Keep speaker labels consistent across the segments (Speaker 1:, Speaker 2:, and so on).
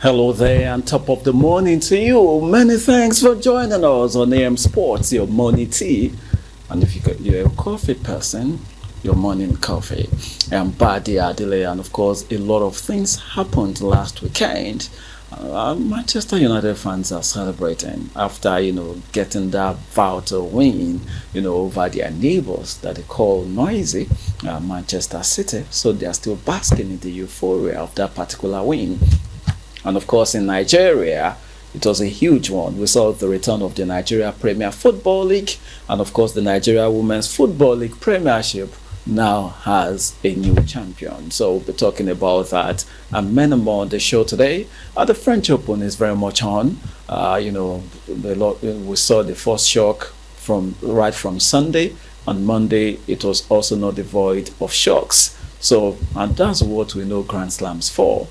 Speaker 1: Hello there, and top of the morning to you. Many thanks for joining us on AM Sports, your morning tea. And if you're a coffee person, your morning coffee. I'm Bade, Adeleye, and of course, a lot of things happened last weekend. Manchester United fans are celebrating after, getting that vital win, over their neighbors that they call noisy, Manchester City. So they are still basking in the euphoria of that particular win. And of course, in Nigeria, it was a huge one. We saw the return of the Nigeria Premier Football League, and of course, the Nigeria Women's Football League Premiership now has a new champion. So we'll be talking about that and many more on the show today. The French Open is very much on. We saw the first shock right from Sunday. On Monday, it was also not devoid of shocks. So, and that's what we know Grand Slams for.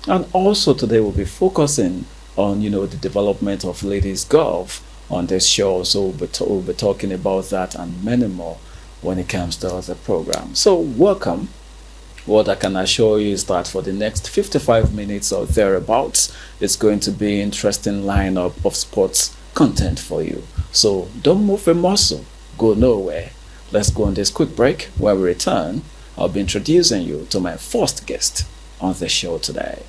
Speaker 1: And also today we'll be focusing on, the development of ladies golf on this show. So we'll be talking about that and many more when it comes to the program. So welcome. What I can assure you is that for the next 55 minutes or thereabouts, it's going to be interesting lineup of sports content for you. So don't move a muscle, go nowhere. Let's go on this quick break. When we return, I'll be introducing you to my first guest on the show today.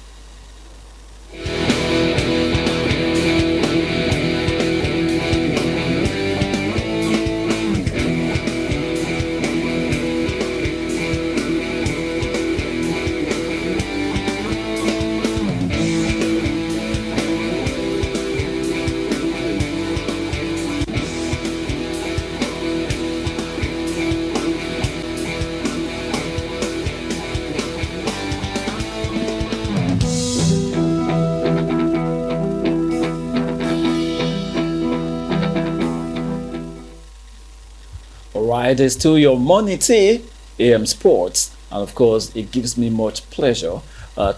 Speaker 1: Alright, it's still your morning tea, AM Sports, and of course, it gives me much pleasure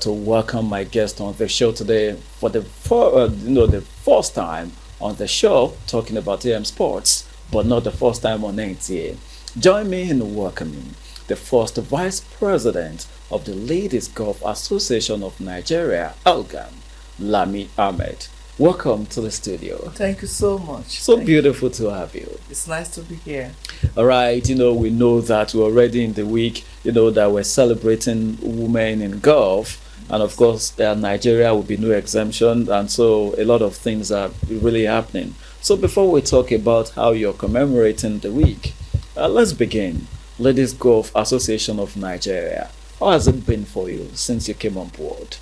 Speaker 1: to welcome my guest on the show today for the first time on the show talking about AM Sports, but not the first time on NTA. Join me in welcoming the first Vice President of the Ladies Golf Association of Nigeria, LGAN, Lami Ahmed. Welcome to the studio.
Speaker 2: Thank you so much.
Speaker 1: So beautiful to have you.
Speaker 2: It's nice to be here.
Speaker 1: All right, we know that we're already in the week, that we're celebrating women in golf. And of course, Nigeria will be no exemption. And so a lot of things are really happening. So before we talk about how you're commemorating the week, let's begin. Ladies Golf Association of Nigeria. How has it been for you since you came on board?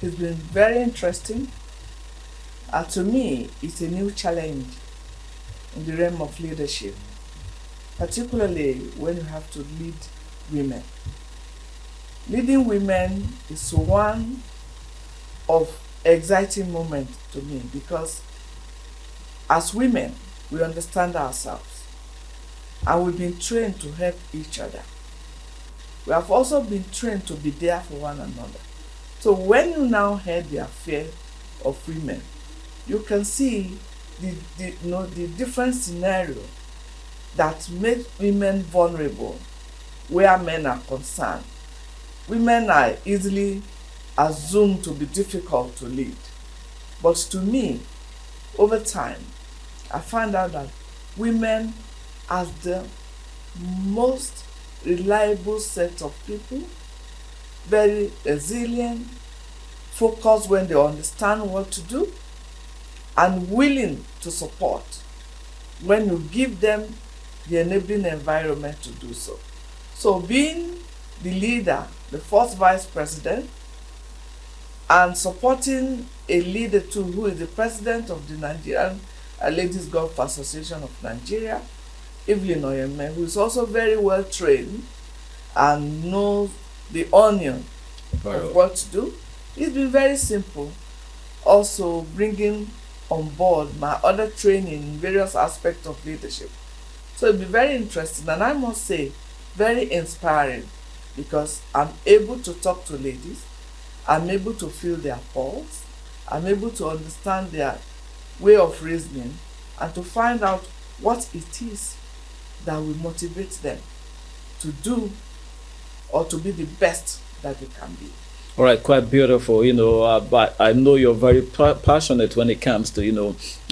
Speaker 2: It's been very interesting. To me, it's a new challenge in the realm of leadership, particularly when you have to lead women. Leading women is one of exciting moment to me because as women, we understand ourselves and we've been trained to help each other. We have also been trained to be there for one another. So when you now heard the affair of women, you can see the different scenario that make women vulnerable where men are concerned. Women are easily assumed to be difficult to lead. But to me, over time, I found out that women are the most reliable set of people, very resilient, focused when they understand what to do, and willing to support when you give them the enabling environment to do so. So being the leader, the first vice president, and supporting a leader too who is the president of the Nigerian Ladies Golf Association of Nigeria, Evelyn Oyeme, who is also very well trained and knows the onion of what to do. It's been very simple. Also bringing on board my other training in various aspects of leadership. So it'll be very interesting and I must say very inspiring because I'm able to talk to ladies, I'm able to feel their pulse, I'm able to understand their way of reasoning and to find out what it is that will motivate them to do or to be the best that they can be.
Speaker 1: All right, quite beautiful, but I know you're very passionate when it comes to,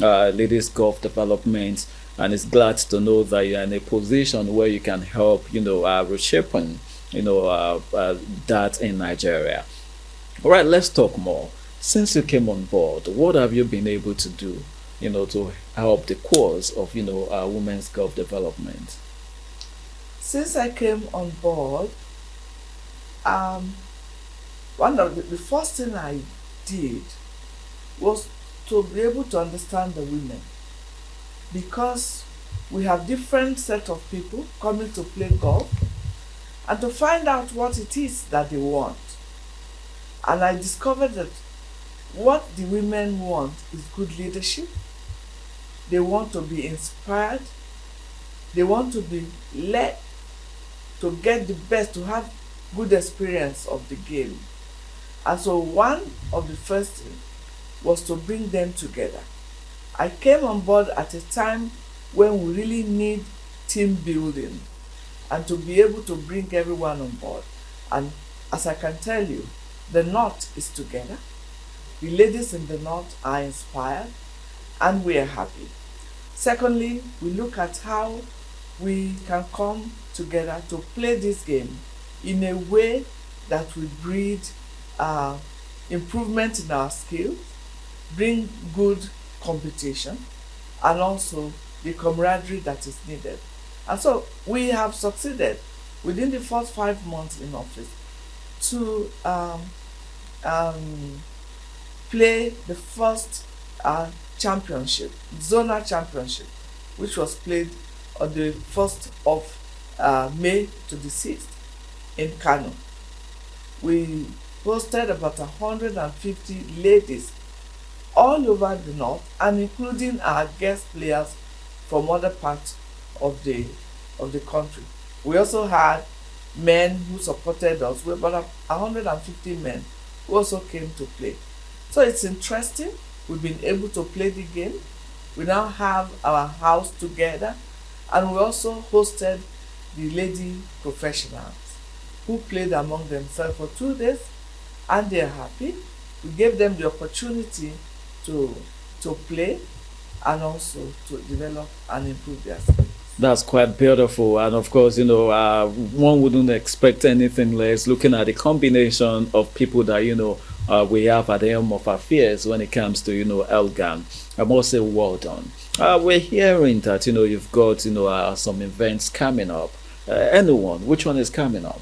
Speaker 1: ladies golf development, and it's glad to know that you're in a position where you can help, reshaping, that in Nigeria. All right, let's talk more. Since you came on board, what have you been able to do, to help the cause of, women's golf development?
Speaker 2: Since I came on board, um, one of the first thing I did was to be able to understand the women, because we have different set of people coming to play golf, and to find out what it is that they want. And I discovered that what the women want is good leadership. They want to be inspired. They want to be led to get the best, to have good experience of the game. And so one of the first things was to bring them together. I came on board at a time when we really need team building and to be able to bring everyone on board. And as I can tell you, the North is together. The ladies in the North are inspired and we are happy. Secondly, we look at how we can come together to play this game in a way that will breed improvement in our skills, bring good competition, and also the camaraderie that is needed. And so we have succeeded within the first 5 months in office to play the first championship, zonal championship, which was played on the 1st of May to the 6th in Kano. We hosted about 150 ladies all over the North, and including our guest players from other parts of the country. We also had men who supported us. We about 150 men who also came to play. So it's interesting. We've been able to play the game. We now have our house together, and we also hosted the lady professionals who played among themselves for 2 days, and they're happy. We gave them the opportunity to play and also to develop and improve their skills.
Speaker 1: That's quite beautiful, and of course, one wouldn't expect anything less looking at the combination of people that we have at the helm of affairs when it comes to LGAN. I must say, well done. We're hearing that you've got some events coming up. Which one is coming up?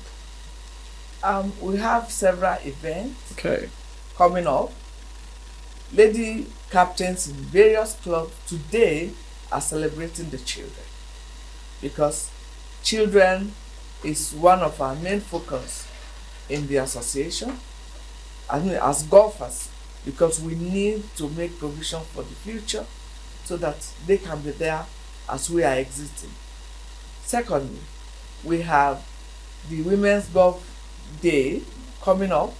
Speaker 2: We have several events
Speaker 1: coming
Speaker 2: up. Lady captains in various clubs today are celebrating the children, because children is one of our main focus in the association, and as golfers, because we need to make provision for the future so that they can be there as we are existing. Secondly, we have the Women's Golf Day coming up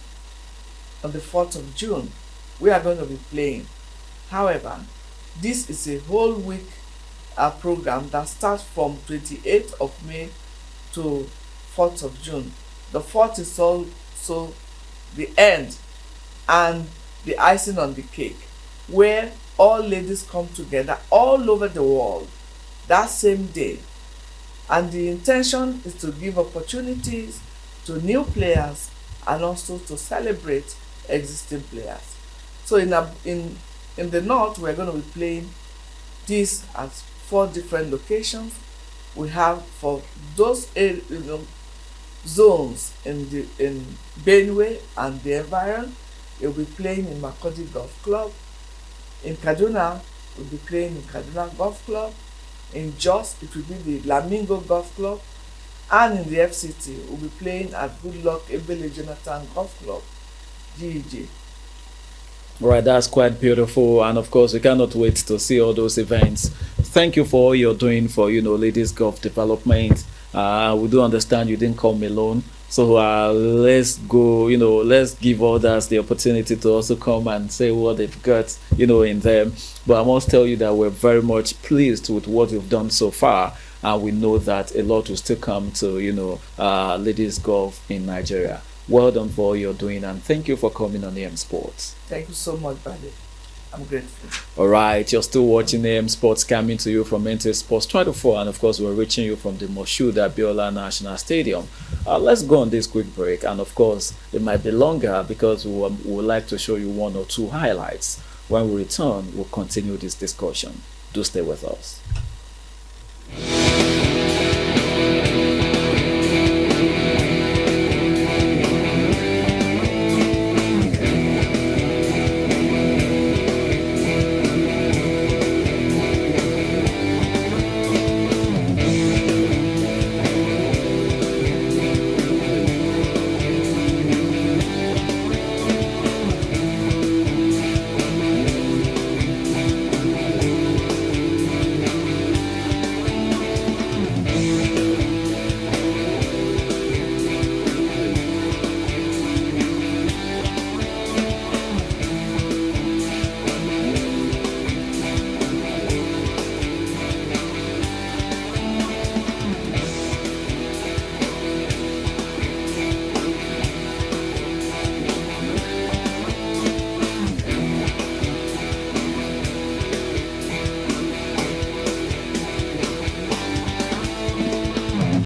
Speaker 2: on the 4th of June. We are going to be playing. However, this is a whole week program that starts from 28th of May to 4th of June. The 4th is also the end and the icing on the cake, where all ladies come together all over the world that same day. And the intention is to give opportunities to new players and also to celebrate existing players. So in the North, we're going to be playing this at 4 different locations. We have for those zones in Benue and the environ, you'll be playing in Makodi Golf Club. In Kaduna, we'll be playing in Kaduna Golf Club. In Jos, it will be the Lamingo Golf Club. And in the FCT, we'll be playing at Goodluck Ebele Jonathan Golf Club, GEJ.
Speaker 1: Right, that's quite beautiful, and of course we cannot wait to see all those events. Thank you for all you're doing for ladies golf development. We do understand you didn't come alone, so let's go. Let's give others the opportunity to also come and say what they've got in them. But I must tell you that we're very much pleased with what you've done so far, and we know that a lot will still come to ladies golf in Nigeria. Well done for all you're doing, and thank you for coming on AM Sports.
Speaker 2: Thank you so much, Bade. I'm grateful.
Speaker 1: All right, you're still watching AM Sports, coming to you from NT Sports 24, and of course, we're reaching you from the Moshood Abiola National Stadium. Let's go on this quick break, and of course, it might be longer because we would like to show you one or two highlights. When we return, we'll continue this discussion. Do stay with us.